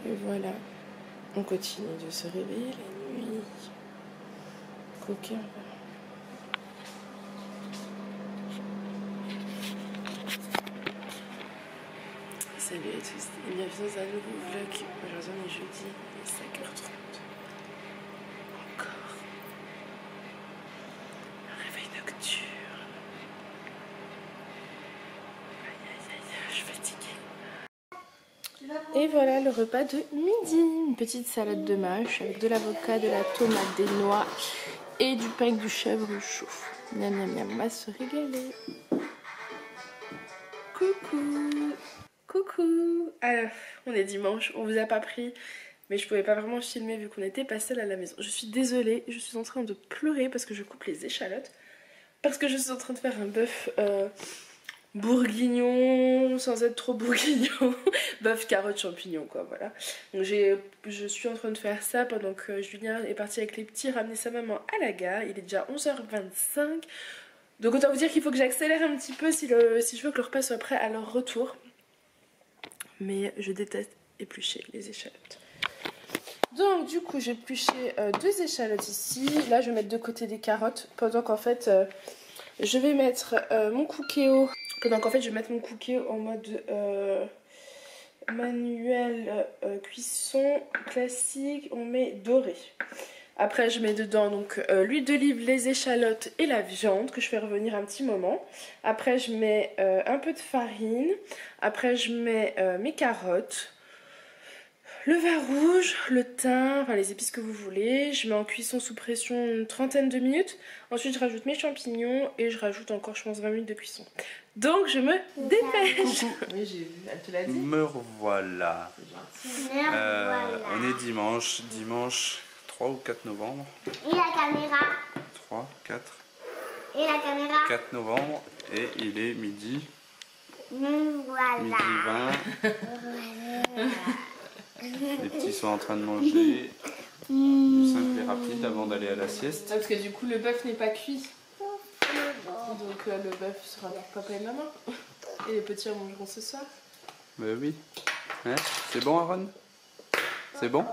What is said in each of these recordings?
Et voilà, on continue de se réveiller la nuit. Coquin. Salut à tous et bienvenue dans un nouveau vlog. Aujourd'hui on est jeudi, il est 5h30. Encore un réveil nocturne. Aïe aïe aïe, je suis fatiguée. Et voilà le repas de midi. Une petite salade de mâche avec de l'avocat, de la tomate, des noix et du pain avec du chèvre chaud. Miam miam miam, on va se régaler. Coucou. Coucou. Alors, on est dimanche, on vous a pas pris, mais je pouvais pas vraiment filmer vu qu'on était pas seul à la maison. Je suis désolée, je suis en train de pleurer parce que je coupe les échalotes. Parce que je suis en train de faire un bœuf bourguignon, sans être trop bourguignon. Bœuf, carotte, champignon quoi, voilà. Donc je suis en train de faire ça pendant que Julien est parti avec les petits ramener sa maman à la gare. Il est déjà 11h25. Donc autant vous dire qu'il faut que j'accélère un petit peu si je veux que le repas soit prêt à leur retour. Mais je déteste éplucher les échalotes. Donc du coup j'ai épluché 2 échalotes ici. Là je vais mettre de côté des carottes. Pendant qu'en fait je vais mettre mon cookéo. En mode manuel cuisson classique. On met doré. Après je mets dedans donc l'huile d'olive, les échalotes et la viande que je fais revenir un petit moment. Après je mets un peu de farine. Après je mets mes carottes, le vin rouge, le thym, enfin les épices que vous voulez. Je mets en cuisson sous pression une trentaine de minutes. Ensuite je rajoute mes champignons et je rajoute encore je pense 20 minutes de cuisson. Donc je me dépêche. Oui j'ai vu, elle te l'a dit. Me revoilà. On est dimanche 3 ou 4 novembre. Et la caméra. 3, 4. Et la caméra. 4 novembre et il est midi. Voilà. Midi 20. Les petits sont en train de manger du simple et rapide avant d'aller à la sieste. Parce que du coup le bœuf n'est pas cuit. Donc le bœuf sera pour papa et maman. Et les petits en mangeront ce soir. Ben oui. Hein? C'est bon Aaron? C'est bon?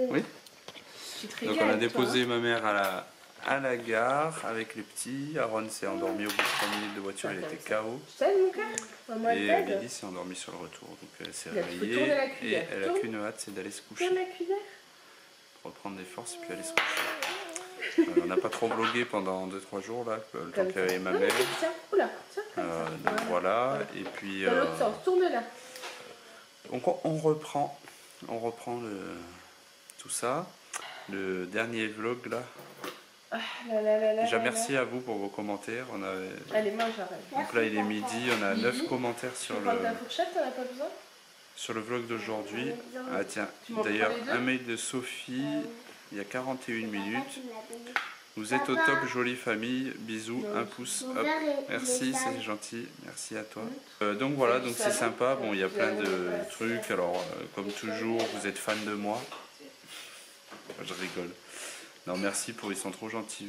Oui. Donc on a déposé ma mère à la gare avec les petits. Aaron s'est endormi au bout de 3 minutes de voiture, il était KO. Et Lily s'est endormie sur le retour. Donc elle s'est réveillée et elle a qu'une hâte, c'est d'aller se coucher. Reprendre des forces et puis aller se coucher. On n'a pas trop vlogué pendant 2-3 jours là, le temps qu'il y avait ma mère. Donc voilà, et puis donc on reprend tout ça. Le dernier vlog là. Déjà merci à vous pour vos commentaires. Allez, mange, donc là il est midi, on a 9 commentaires sur le. Ta fourchette, t'en as pas besoin? Sur le vlog d'aujourd'hui. Ah tiens, d'ailleurs un mail de Sophie il y a 41 minutes. Vous êtes au top, jolie famille. Bisous, un pouce up. Merci, c'est gentil. Merci à toi. Donc voilà, donc c'est sympa. Bon, il y a plein de trucs. Alors, comme toujours, vous êtes fan de moi. Je rigole. Non, merci ils sont trop gentils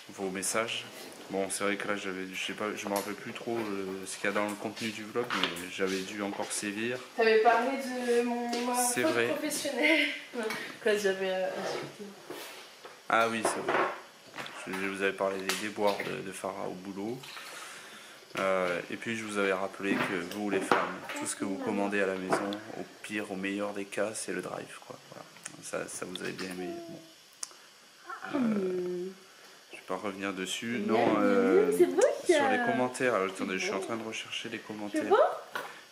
vos messages. Bon, c'est vrai que là, je me rappelle plus trop ce qu'il y a dans le contenu du vlog, mais j'avais dû encore sévir. T'avais parlé de mon faute professionnelle. Quand j'avais Ah oui, c'est vrai. Je vous avais parlé des déboires de Farah au boulot. Et puis je vous avais rappelé que vous les femmes, tout ce que vous commandez à la maison, au pire, au meilleur des cas, c'est le drive, quoi. Voilà. Ça vous avez bien aimé. Bon. Je vais pas revenir dessus. Non, sur les commentaires. Alors, attendez, je suis en train de rechercher les commentaires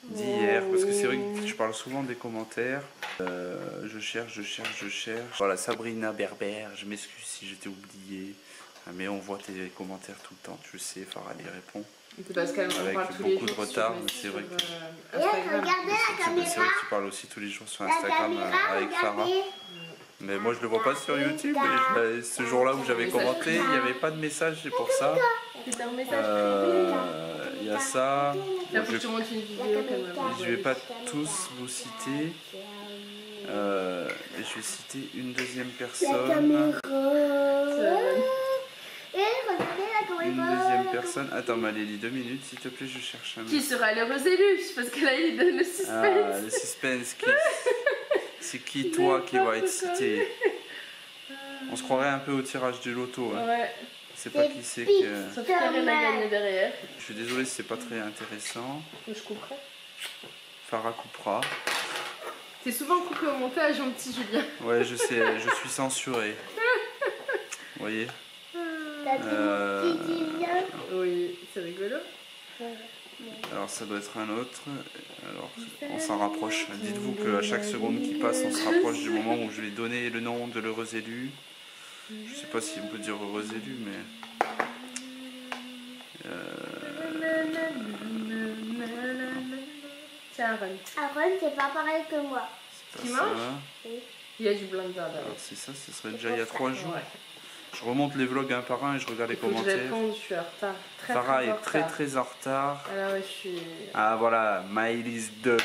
d'hier, parce que c'est vrai que je parle souvent des commentaires. Je cherche. Voilà, Sabrina Berber, je m'excuse si j'étais oublié. Mais on voit tes commentaires tout le temps, tu le sais, Farah y répond. Avec beaucoup de retard, mais c'est vrai que. C'est vrai que tu parles aussi tous les jours sur Instagram avec Farah. Mais moi je le vois pas sur YouTube. Et ce jour-là où j'avais commenté, il n'y avait pas de message, c'est pour ça. Il y a ça. Je vais pas tous vous citer. Et je vais citer une deuxième personne. une deuxième personne. Attends, Malélie, 2 minutes, s'il te plaît, je cherche un. Qui sera l'heureuse élue? Parce que là, il donne le suspense. Ah, le suspense. C'est qui, toi, qui va être cité? On se croirait un peu au tirage du loto. Hein. Ouais. C'est pas qui c'est que. Sauf qu'Ariane a gagné derrière. Je suis désolé si c'est pas très intéressant. Je couperai. Farah coupera. T'es souvent coupé au montage, mon petit Julien. Ouais, je sais, je suis censuré. Vous voyez? Oui, c'est rigolo. Alors ça doit être un autre. Alors on s'en rapproche. Dites-vous qu'à chaque seconde qui passe, on se rapproche du moment où je vais donner le nom de l'heureuse élue. Je sais pas si on peut dire heureuse élue, mais. C'est Aaron. Aaron, c'est pas pareil que moi. C'est Qui pas ça. mange? Il y a du blanc dedans. Alors c'est ça, ce serait déjà il y a 3 jours. Ouais. Je remonte les vlogs un par un et je regarde les Faut que je commentaires. réponde, je suis en retard. Très, Farah très en est très retard. très en retard. Alors ouais, je suis... Ah voilà, Maëlys Dub.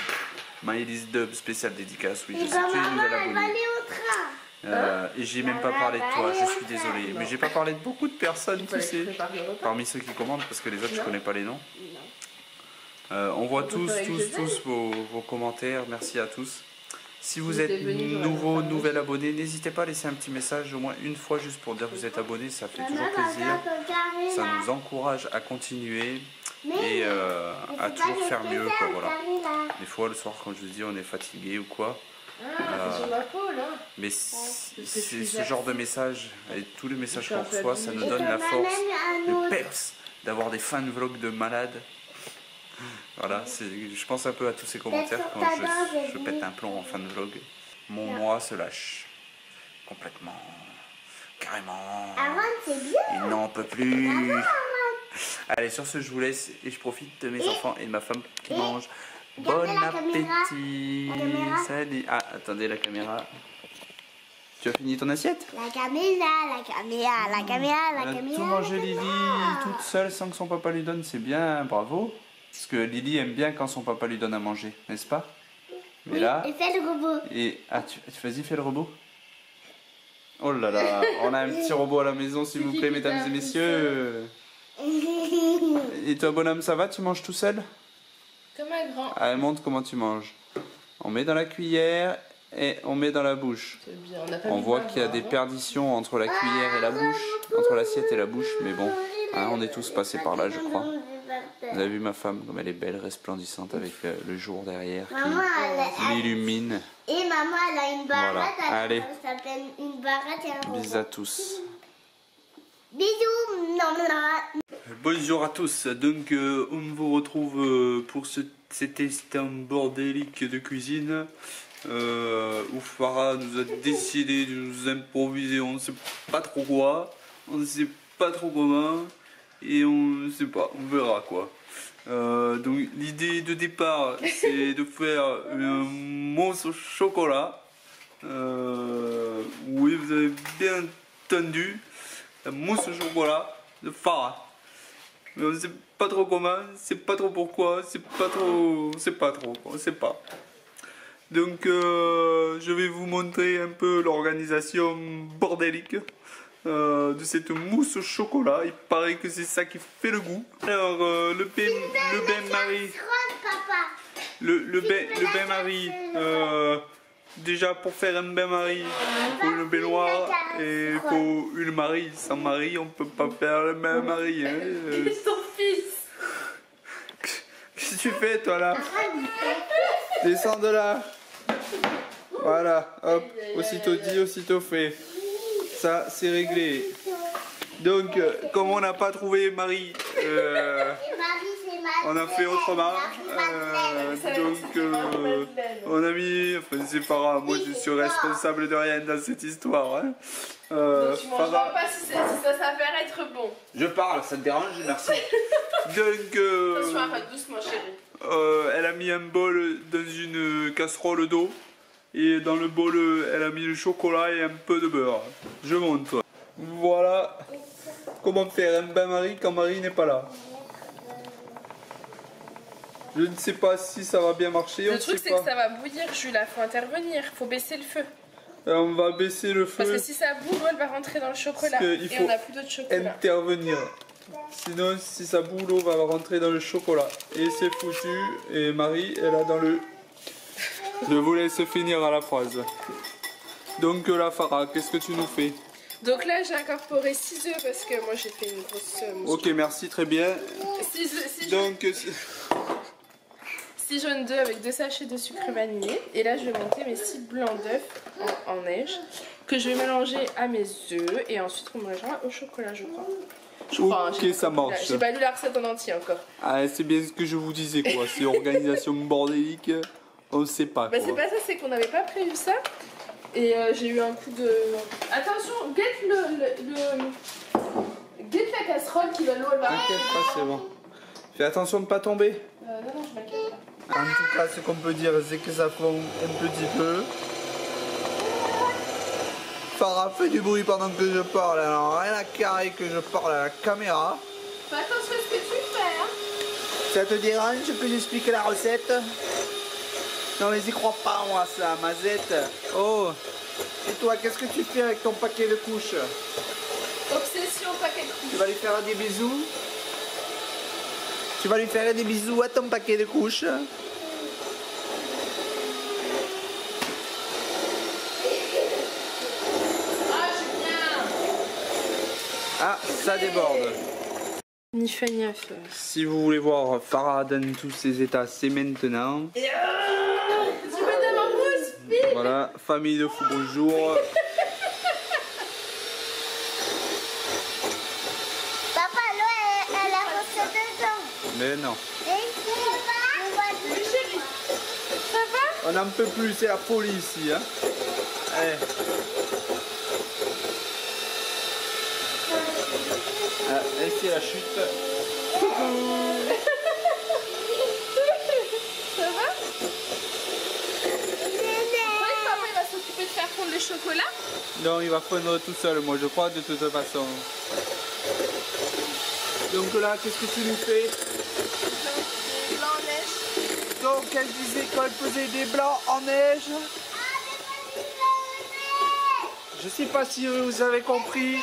Maëlys Dub, spécial dédicace. Oui, je sais que tu es une maman, nouvelle elle va abonnée. aller au train. Et j'ai même pas parlé de toi, je suis désolé. Mais j'ai pas parlé de beaucoup de personnes, Il tu fallait que je sais. prépare le repas. Parmi ceux qui commandent, parce que les autres je Non. connais pas les noms. Non. On voit On tous peut faire avec vos commentaires, merci à tous. Si vous Si êtes t'es venu, j'aurais nouveau, préparé. nouvel abonné, n'hésitez pas à laisser un petit message au moins une fois juste pour dire que vous êtes abonné, ça fait toujours plaisir. Ça nous encourage à continuer et à toujours faire mieux, quoi, voilà. Des fois le soir quand je vous dis on est fatigué ou quoi, Ah, c'est sur ma peau, là. mais que je c'est suis ce genre de messages et tous les messages Je suis un qu'on peu reçoit, ça abîmée. nous donne la force, le peps d'avoir des fins de vlogs de malades. Voilà, je pense un peu à tous ces commentaires quand je pète un plomb en fin de vlog. Mon moi se lâche complètement, carrément. Aaron, c'est bien. Il n'en peut plus. Allez, sur ce, je vous laisse et je profite de mes enfants et de ma femme qui mangent. Bon regardez la caméra. appétit. La caméra. Salut. Ah, attendez, la caméra. Tu as fini ton assiette? La caméra, Elle a tout mangé Lily toute seule sans que son papa lui donne, c'est bien, bravo. Parce que Lily aime bien quand son papa lui donne à manger, n'est-ce pas? Mais là... Et fais le robot. Et... Ah, vas-y, fais le robot. Oh là là, on a un petit robot à la maison, s'il vous plaît, mesdames et messieurs. Et toi, bonhomme, ça va? Tu manges tout seul? Comme un grand. Allez, montre comment tu manges. On met dans la cuillère et on met dans la bouche. C'est bien, on a pas On mis voit de qu'il y a bras des avant. perditions entre la cuillère et la bouche, entre l'assiette et la bouche, mais bon, hein, on est tous passés par là, je crois. Vous avez vu ma femme, comme elle est belle, resplendissante, avec le jour derrière Maman, qui l'illumine. et maman, elle a une barrette. Voilà. Allez. Ça s'appelle une barrette et un robot. Bisous à tous. Bisous. Non, non. Bonjour à tous, donc on vous retrouve pour cet instant bordélique de cuisine où Farah nous a décidé de nous improviser, on ne sait pas trop quoi, on ne sait pas trop comment et on ne sait pas, on verra quoi. Donc l'idée de départ c'est de faire un mousse au chocolat, oui vous avez bien entendu, la mousse au chocolat de Farah. Mais on sait pas trop comment, c'est pas trop pourquoi, c'est pas trop, on sait pas. Donc je vais vous montrer un peu l'organisation bordélique de cette mousse au chocolat. Il paraît que c'est ça qui fait le goût. Alors le bain-marie, le bain-marie, déjà pour faire un bain-marie, il faut une baignoire et il faut une marie. Sans marie, on peut pas faire le bain-marie. Hein. Ton fils. Qu'est-ce que tu fais toi là? Descends de là. Voilà, hop, aussitôt dit, aussitôt fait. Ça, c'est réglé. Donc, comme on n'a pas trouvé Marie, on a fait autrement. Donc, on a mis, enfin c'est pas grave, moi je suis responsable de rien dans cette histoire. Hein. Donc, tu mangeras Farah- pas si ça s'avère être bon. Je parle, ça te dérange? Merci. Donc, Attention, arrête doucement, chérie. elle a mis un bol dans une casserole d'eau. Et dans le bol, elle a mis le chocolat et un peu de beurre. Je montre. Voilà comment faire un bain-marie quand Marie n'est pas là. Je ne sais pas si ça va bien marcher. Le truc, c'est que ça va bouillir, Jules. Faut intervenir. Faut baisser le feu. On va baisser le feu. Parce que si ça bourre, elle va rentrer dans le chocolat. Parce qu'il Et faut on n'a plus d'autre chocolat. intervenir. Sinon, si ça boue, l'eau va rentrer dans le chocolat. Et c'est foutu. Et Marie, elle a dans le... Je vous laisse finir à la phrase. Donc là, Farah, qu'est-ce que tu nous fais? Donc là, j'ai incorporé 6 œufs parce que moi j'ai fait une grosse mousse. Ok, merci, très bien. 6 Donc, 6 jaunes d'œufs avec 2 sachets de sucre vanillé. Et là, je vais monter mes 6 blancs d'œufs en neige que je vais mélanger à mes œufs. Et ensuite, on mélangera au chocolat, je crois. ok, ça marche. J'ai pas lu la recette en entier encore. Ah, c'est bien ce que je vous disais, quoi. C'est organisation bordélique. On ne sait pas, Bah, quoi. c'est pas ça, c'est qu'on n'avait pas prévu ça. Et j'ai eu un coup de... Attention, guette guette la casserole qui va l'eau, elle va... T'inquiète pas, c'est bon. Fais attention de ne pas tomber. Non, je m'inquiète pas. En tout cas, ce qu'on peut dire, c'est que ça fond un petit peu. Farah fait du bruit pendant que je parle, alors rien à carrer que je parle à la caméra. Fais attention à ce que tu fais, hein. Ça te dérange que j'explique la recette? Non mais j'y crois pas moi ça, Mazette. Oh, et toi, qu'est-ce que tu fais avec ton paquet de couches? Obsession paquet de Tu couches. vas lui faire des bisous? Tu vas lui faire des bisous à ton paquet de couches? Ah, Julien. Ah, ça déborde. Ni fait ni à faire. Si vous voulez voir Farah dans tous ses états, c'est maintenant. Tu me donnes un pouce, vite. Voilà, famille de fou, bonjour. Papa, l'eau, elle a reçu dedans. Mais non. Et ici, on va Oui, chérie. Ça va? On n'en peut plus, c'est la folie ici. Hein. Allez. Ah, et c'est la chute. Ça va? Ouais, papa, il va s'occuper de faire fondre le chocolat. Non, il va fondre tout seul, moi je crois, de toute façon. Donc là, qu'est-ce que tu nous fais? Blanc en neige. Donc elle disait qu'elle faisait des blancs en neige. Je sais pas si vous avez compris.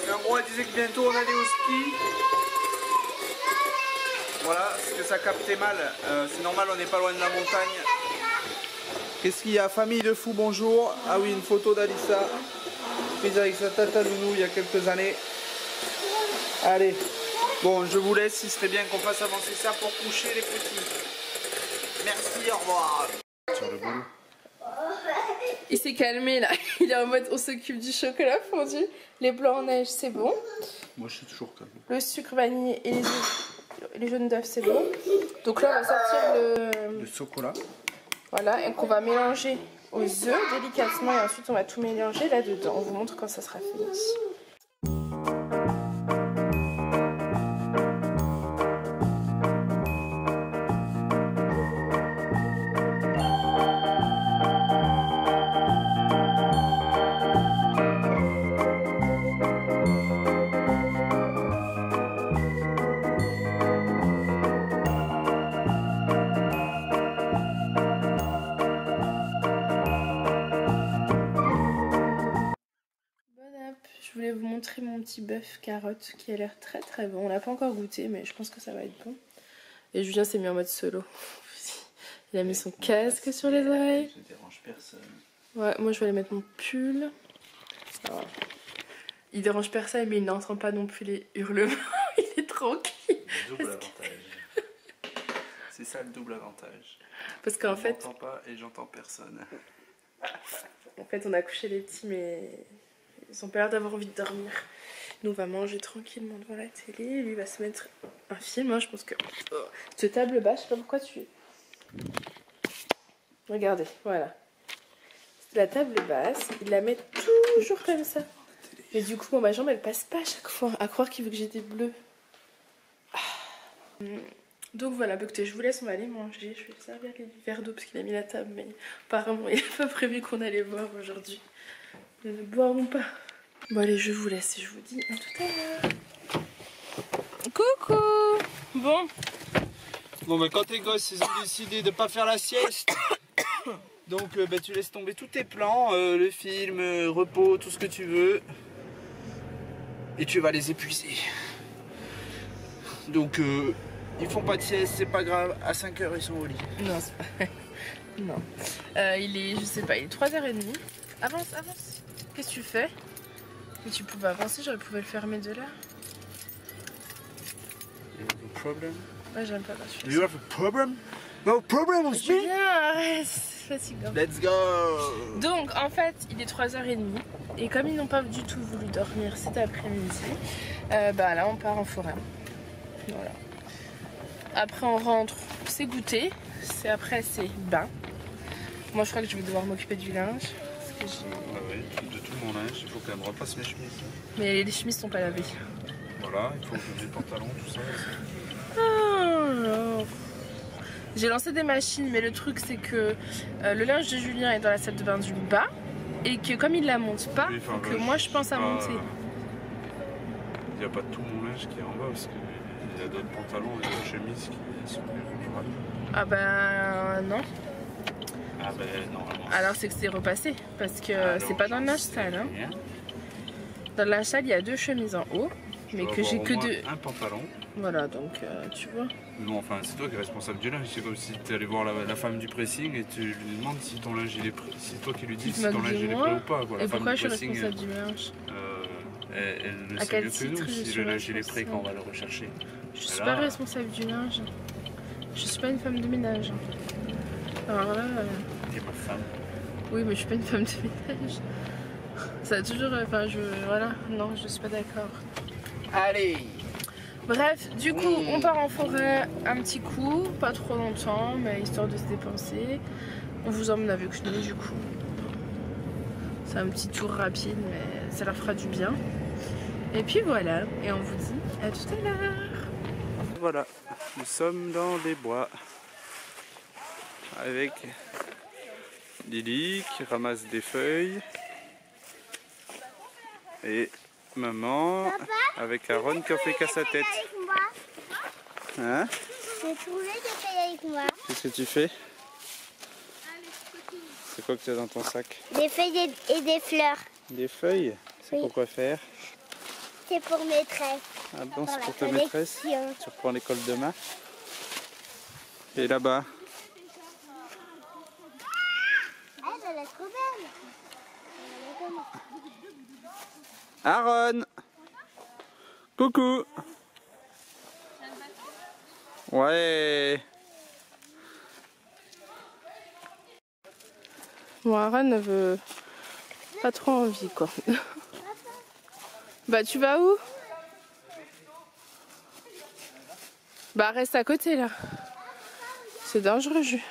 Mais en gros, elle disait que bientôt on allait au ski. Voilà, ce que ça captait mal. C'est normal, on n'est pas loin de la montagne. Qu'est-ce qu'il y a? Famille de fous, bonjour. Ah oui, une photo d'Alissa. Prise avec sa tata nounou il y a quelques années. Allez. Bon, je vous laisse. Il serait bien qu'on fasse avancer ça pour coucher les petits. Merci, au revoir. Sur le boulot. Il s'est calmé là, il est en mode on s'occupe du chocolat fondu, les blancs en neige c'est bon, Moi je suis toujours calme. le sucre vanillé et les jaunes d'œufs c'est bon. Donc là on va sortir Le chocolat. voilà, et qu'on va mélanger aux œufs délicatement et ensuite on va tout mélanger là-dedans. On vous montre quand ça sera fini. Je voulais vous montrer mon petit bœuf carotte qui a l'air très très bon. On l'a pas encore goûté mais je pense que ça va être bon. Et Julien s'est mis en mode solo. Il a mis son casque sur les oreilles. Je dérange personne. Ouais, moi je vais aller mettre mon pull. Alors, il dérange personne mais il n'entend pas non plus les hurlements. Il est tranquille. Double avantage. C'est ça le double avantage. Parce qu'en fait, j'entends pas et j'entends personne. on a couché les petits mais ils ont pas l'air d'avoir envie de dormir. Nous on va manger tranquillement devant la télé. Lui va se mettre un film. Hein, je pense que cette table basse, je sais pas pourquoi tu. Regardez, voilà. C'est la table basse. Il la met toujours comme ça. Et du coup, ma jambe elle passe pas à chaque fois. À croire qu'il veut que j'ai des bleus. Donc voilà, écoutez, je vous laisse, on va aller manger. Je vais lui servir les verres d'eau parce qu'il a mis la table, mais apparemment il n'a pas prévu qu'on allait boire aujourd'hui. Nous ne boirons pas. Bon allez, je vous laisse et je vous dis à tout à l'heure. Coucou. Bon. Bon, mais quand tes gosses ils ont décidé de pas faire la sieste, donc tu laisses tomber tous tes plans, le film, repos, tout ce que tu veux, et tu vas les épuiser. Donc ils font pas de sieste, c'est pas grave, à 5 h ils sont au lit. Non, c'est pas... Non. Il est, je sais pas, il est 3h30. Avance, avance. Qu'est-ce que tu fais? Mais tu pouvais avancer, j'aurais pu le fermer de là. Problem? Ouais, j'aime pas la suite. You have a problem? No problem with me? Julien, arrête, c'est fatigant. Let's go! Donc, en fait, il est 3h30. Et comme ils n'ont pas du tout voulu dormir cet après-midi, bah là, on part en forêt. Voilà. Après, on rentre, c'est goûter. Après, c'est bain. Moi, je crois que je vais devoir m'occuper du linge. Parce que ah oui, de tout mon linge, il faut quand même repasse mes chemises. mais les chemises sont pas lavées. Voilà, il faut que je mette les pantalons, tout ça. Oh là. J'ai lancé des machines, mais le truc c'est que le linge de Julien est dans la salle de bain du bas et que comme il la monte pas, Oui, enfin, que moi je pense à monter. Il n'y a pas tout mon linge qui est en bas parce qu'il y a d'autres pantalons et d'autres chemises qui sont plus rangerables. Ah ben non. Ah ben normalement. Alors c'est que c'est repassé parce que c'est pas dans le linge sale. Hein. Dans le linge sale il y a 2 chemises en haut, mais que j'ai que 2. Un pantalon. Voilà donc tu vois. Non enfin c'est toi qui es responsable du linge, c'est comme si tu allais voir la femme du pressing et tu lui demandes si ton linge il est prêt. C'est toi qui lui dis si ton linge il est prêt ou pas. Quoi. Et pourquoi je suis responsable du linge? Elle le sait mieux que nous si le linge il est prêt quand on va le rechercher. Je suis pas responsable du linge. Je suis pas une femme de ménage. Alors là. T'es ma femme. Oui, mais je suis pas une femme de ménage. Ça a toujours. Enfin, voilà, non, je suis pas d'accord. Allez! Bref, du coup, on part en forêt un petit coup, pas trop longtemps, mais histoire de se dépenser. On vous emmène avec nous, du coup. C'est un petit tour rapide, mais ça leur fera du bien. Et puis voilà, et on vous dit à tout à l'heure. Voilà, nous sommes dans les bois avec Lily qui ramasse des feuilles et maman avec Aaron qui en fait qu'à sa tête. Hein? J'ai trouvé des feuilles avec moi. Qu'est-ce que tu fais? C'est quoi que tu as dans ton sac? Des feuilles et des fleurs. Des feuilles? C'est Oui. pour quoi faire? C'est pour mes tresses. Ah bon, c'est la pour ta maîtresse? collection. Tu reprends l'école demain? Et là-bas? Ah, elle est trop belle. Aaron! Coucou! Ouais! Bon, Aaron ne veut pas trop envie, quoi. Bah, tu vas où? Bah, reste à côté, là. C'est dangereux, Jules.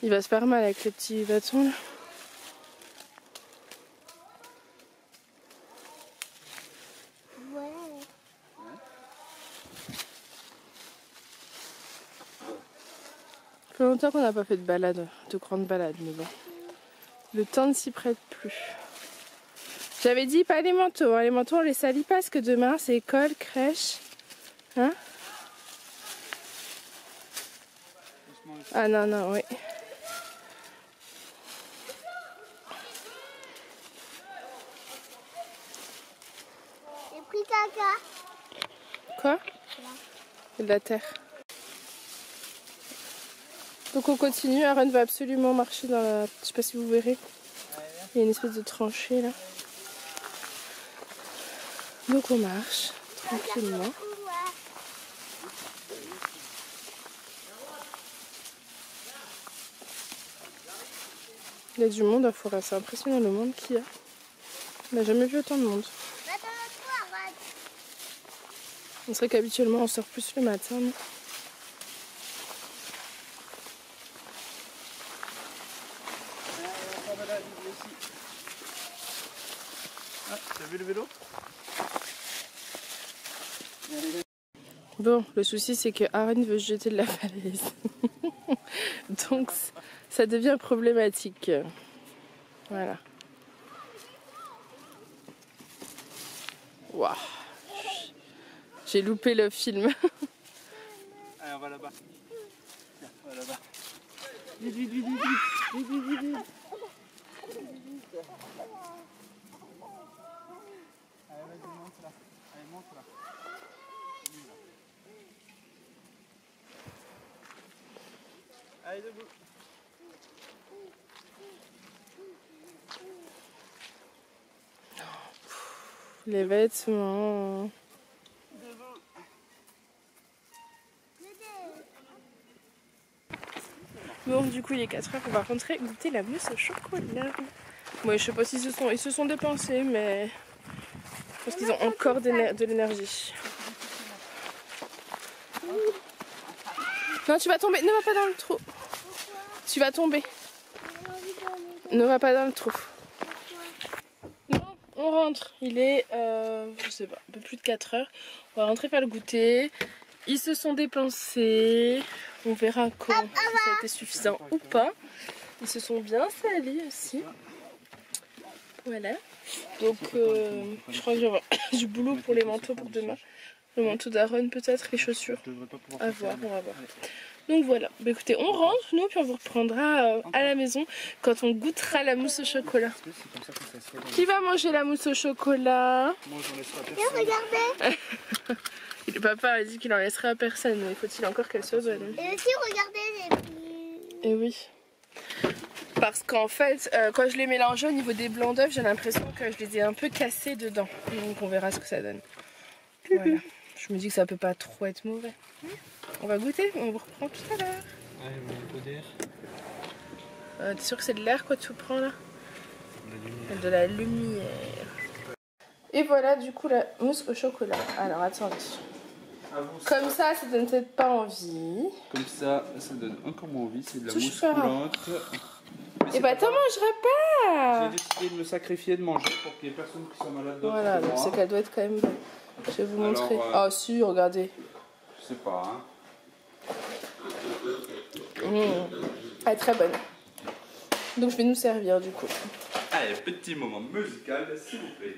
Il va se faire mal avec les petits bâtons, là. Ouais. Ça fait longtemps qu'on n'a pas fait de balade, de grande balade, mais bon. Le temps ne s'y prête plus. J'avais dit pas les manteaux, hein. Les manteaux on les salit pas parce que demain c'est école, crèche. Hein? Ah non, non, oui. J'ai pris caca. Quoi? C'est de la terre. Donc on continue, Aaron va absolument marcher dans la... Je sais pas si vous verrez. Il y a une espèce de tranchée là. Donc on marche tranquillement. Il y a du monde à forêt, c'est impressionnant le monde qu'il y a. On n'a jamais vu autant de monde. On serait qu'habituellement on sort plus le matin. Mais... Ah, t'as vu le vélo? Bon, le souci c'est que Aaron veut se jeter de la falaise. Donc ça devient problématique. Voilà. Waouh. J'ai loupé le film. Allez, on va là-bas. On va là-bas. Vite, vite, vite, vite, vite, vite, vite, vite. Allez, vas-y, monte là. Allez, monte là. Allez, debout. Les vêtements. Bon, du coup, il est 4h, on va rentrer goûter la mousse au chocolat. Moi, je sais pas s'ils se sont dépensés, mais je pense qu'ils ont encore de l'énergie. Non, tu vas tomber, ne va pas dans le trou. Tu vas tomber. Ne va pas dans le trou. Non, on rentre. Il est, je sais pas, un peu plus de 4h. On va rentrer faire le goûter. Ils se sont dépensés. On verra si ça a été suffisant ou pas. Ils se sont bien salis aussi. Voilà. Donc, je crois que j'aurai du boulot pour les manteaux pour demain. Le manteau d'Aaron peut-être, les chaussures. À voir, on va voir. Donc voilà. Bah, écoutez, on rentre nous, puis on vous reprendra à la maison quand on goûtera la mousse au chocolat. Qui va manger la mousse au chocolat? Moi, j'en laisserai à Et personne. regardez. Le papa a dit qu'il en laisserait à personne, mais faut-il encore qu'elle soit bonne. Et aussi, regardez les petits. Et oui. Parce qu'en fait, quand je les mélangeais au niveau des blancs d'œufs, j'ai l'impression que je les ai un peu cassés dedans. Donc on verra ce que ça donne. Voilà. Je me dis que ça peut pas trop être mauvais. On va goûter, on vous reprend tout à l'heure. Allez, un peu d'air. T'es sûr que c'est de l'air quoi tu prends là? De la lumière. Et voilà du coup la mousse au chocolat. Alors attendez. Comme ça donne peut-être pas envie. Comme ça donne encore moins envie. C'est de la Touche mousse pas. coulante. Et bah t'en mangeras pas. J'ai décidé de me sacrifier de manger pour qu'il n'y ait personne qui soit malade d'autre. Voilà, que donc moi. c'est qu'elle doit être quand même bonne. Je vais vous Alors, montrer. Ah si, regardez. Je sais pas, hein. Elle est très bonne. Donc je vais nous servir du coup. Allez, petit moment musical, s'il vous plaît.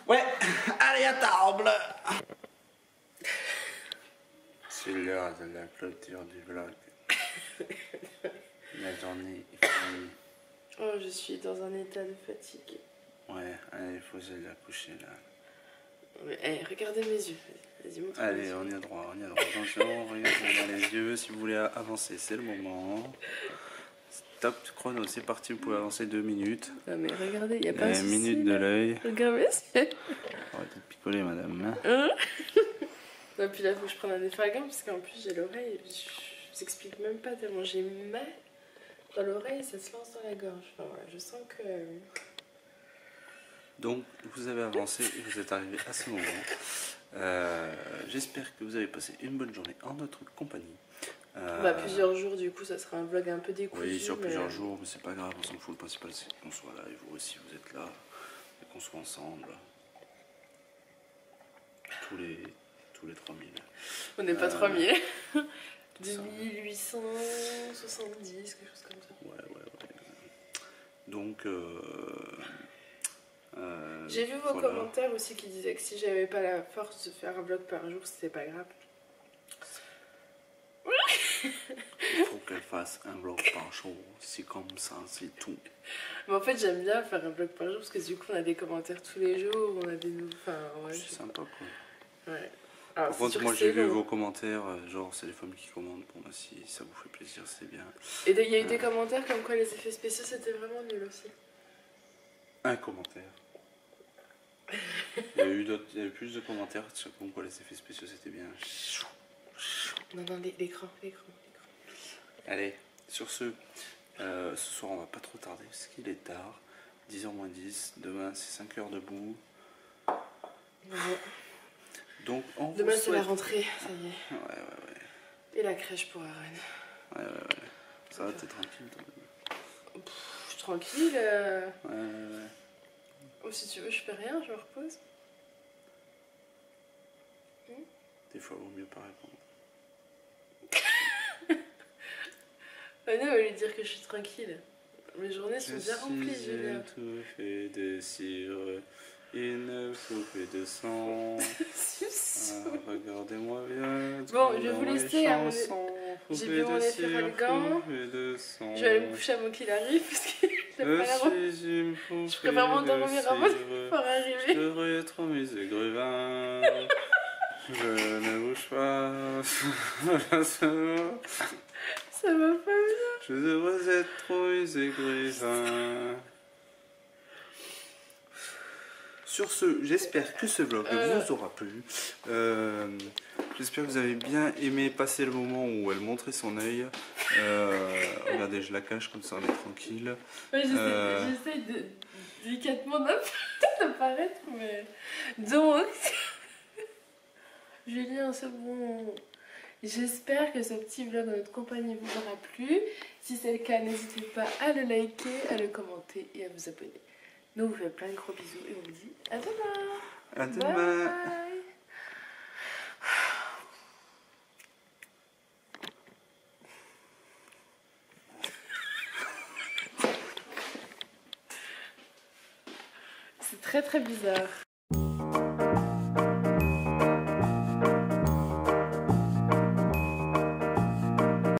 Ouais, allez à table. C'est l'heure de la clôture du vlog. La journée est finie. Oh, je suis dans un état de fatigue. Ouais, allez, il faut que j'aille la coucher là. Mais, hey, regardez mes yeux. Vas-y, montre. Allez, on y a droit, on y a droit. Attention, regardez dans les yeux. Si vous voulez avancer, c'est le moment. Stop chrono, c'est parti, vous pouvez avancer 2 minutes. Non mais regardez, il n'y a pas de souci, minute de là. l'œil. Regardez. Arrêtez de picoler, madame. Hein. Non, puis là, il faut que je prenne un effagan parce qu'en plus, j'ai l'oreille. Je vous explique même pas tellement j'ai mal dans l'oreille, ça se lance dans la gorge. Enfin, voilà, je sens que. Donc, vous avez avancé et vous êtes arrivé à ce moment. J'espère que vous avez passé une bonne journée en notre compagnie. Bah, plusieurs jours, du coup, ça sera un vlog un peu décousu. Oui, sur mais... plusieurs jours, mais c'est pas grave, on s'en fout. Le principal, c'est qu'on soit là et vous aussi, vous êtes là. Et qu'on soit ensemble. Tous les 3000. On n'est pas 3000. 2870, quelque chose comme ça. Ouais. Donc, j'ai vu vos voilà. commentaires aussi qui disaient que si j'avais pas la force de faire un vlog par jour, c'était pas grave. Il faut qu'elle fasse un vlog par jour, c'est comme ça, c'est tout. Mais en fait, j'aime bien faire un vlog par jour parce que du coup, on a des commentaires tous les jours, on a des nouveaux. Enfin, ouais, C'est sympa quoi. Ouais. Alors, Par contre, sûr moi que j'ai c'est vu long. vos commentaires, genre c'est les femmes qui commandent. Bon, bah, si ça vous fait plaisir, c'est bien. Et il y a eu des commentaires comme quoi les effets spéciaux c'était vraiment nul aussi. Un commentaire. Il y a eu plus de commentaires sur comme quoi les effets spéciaux c'était bien. Non, l'écran. Allez, sur ce soir on va pas trop tarder parce qu'il est tard. 10h moins 10, demain c'est 5h debout. Ouais. Donc on Demain vous c'est la souhaite... rentrée, ça y est. Ouais. Et la crèche pour Aaron. Ouais. Ça va, t'es tranquille toi. Je suis tranquille. Ouais. Ou si tu veux, je fais rien, je me repose. Des fois, vaut mieux pas répondre. On va lui dire que je suis tranquille. Mes journées sont bien remplies, Julien. Tout fait de cire, une poupée de sang. Regardez-moi bien. Bon, je vais vous laisser. J'ai bu mon efferalgan. Je vais aller me coucher avant qu'il arrive parce que j'ai pas la robe. Je préfère m'endormir avant de pouvoir arriver. Je retrouve mes égrevins. Je ne bouge pas. Ça va pas bien. Je devrais être trop mes égrevins. Sur ce, j'espère que ce vlog vous aura plu. J'espère que vous avez bien aimé passer le moment où elle montrait son œil. Regardez, je la cache comme ça on est tranquille. Ouais, j'essaie de délicatement d'apparaître, mais... Donc... Julien, c'est bon. J'espère que ce petit vlog de notre compagnie vous aura plu. Si c'est le cas, n'hésitez pas à le liker, à le commenter et à vous abonner. Nous, on vous fait plein de gros bisous et on vous dit à demain. À demain. Bye. C'est très bizarre.